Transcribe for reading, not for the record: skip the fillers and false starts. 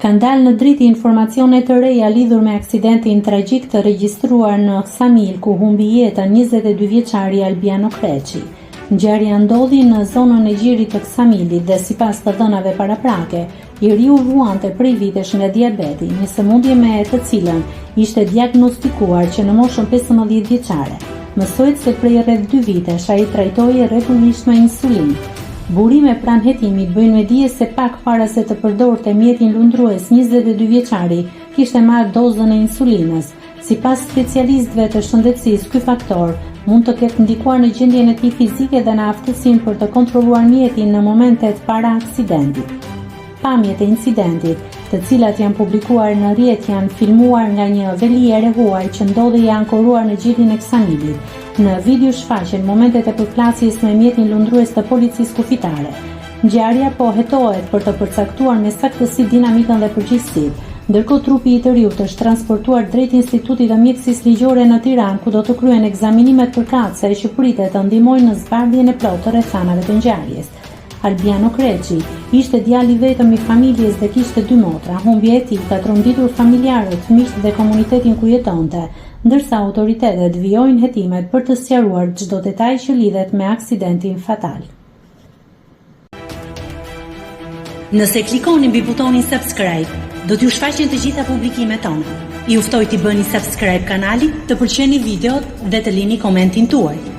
Kanë dalë në dritë informacione të reja lidhur me aksidentin tragjik të regjistruar në Ksamil, ku humbi jetën 22 vjeçari Albiano Kreçi. Ngjarja ndodhi në zonën e gjirit të Ksamilit dhe sipas të dhënave paraprake, njeriu vuante prej vitesh nga diabeti, një sëmundje me të cilën ishte diagnostikuar që në moshën 15 vjeçare. Mësohet se prej rreth 2 vitesh ai trajtohej rregullisht me insulinë. Burime pranë hetimit bëjnë me dije se pak para se të përdorte mjetin lundrues, 22 vjeçari kishte marrë dozën e insulinës. Sipas specialistëve të shëndetësisë, ky faktor mund të ketë ndikuar në gjendjen e tij fizike dhe në aftësinë për të kontrolluar mjetin në momentet para aksidentit. Pamjet e incidentit, të cilat janë publikuar në rrjet, janë filmuar nga një velier e huaj që ndodhej e ankoruar në gjirin e Ksamilit. Në video shfaqen momentet e përplasjes me mjetin lundrues të policisë kufitare. Ngjarja po hetohet për të përcaktuar me saktësi dinamikën dhe përgjegjësitë. Ndërkohë trupi i të riut është transportuar drejt Institutit të Mjekësisë Ligjore në Tiranë, ku do të kryen ekzaminimet përkatëse që pritet të ndihmojnë në zbardhjen e plotë të rrethanave të ngjarjes. Albiano Kreçi ishte djali vetëm i familjes dhe kishte 2 motra. Humbja e tij ka tronditur familjarët, miqtë dhe komunitetin ku jetonte, ndërsa autoritetet vijojnë hetimet për të sqaruar çdo detaj që lidhet me aksidentin fatal. Nëse klikoni mbi butonin subscribe, do t'ju shfaqen të gjitha publikimet tona. Ju ftoj t'i bëni subscribe kanalit, të pëlqeni videot dhe të lini komentin tuaj.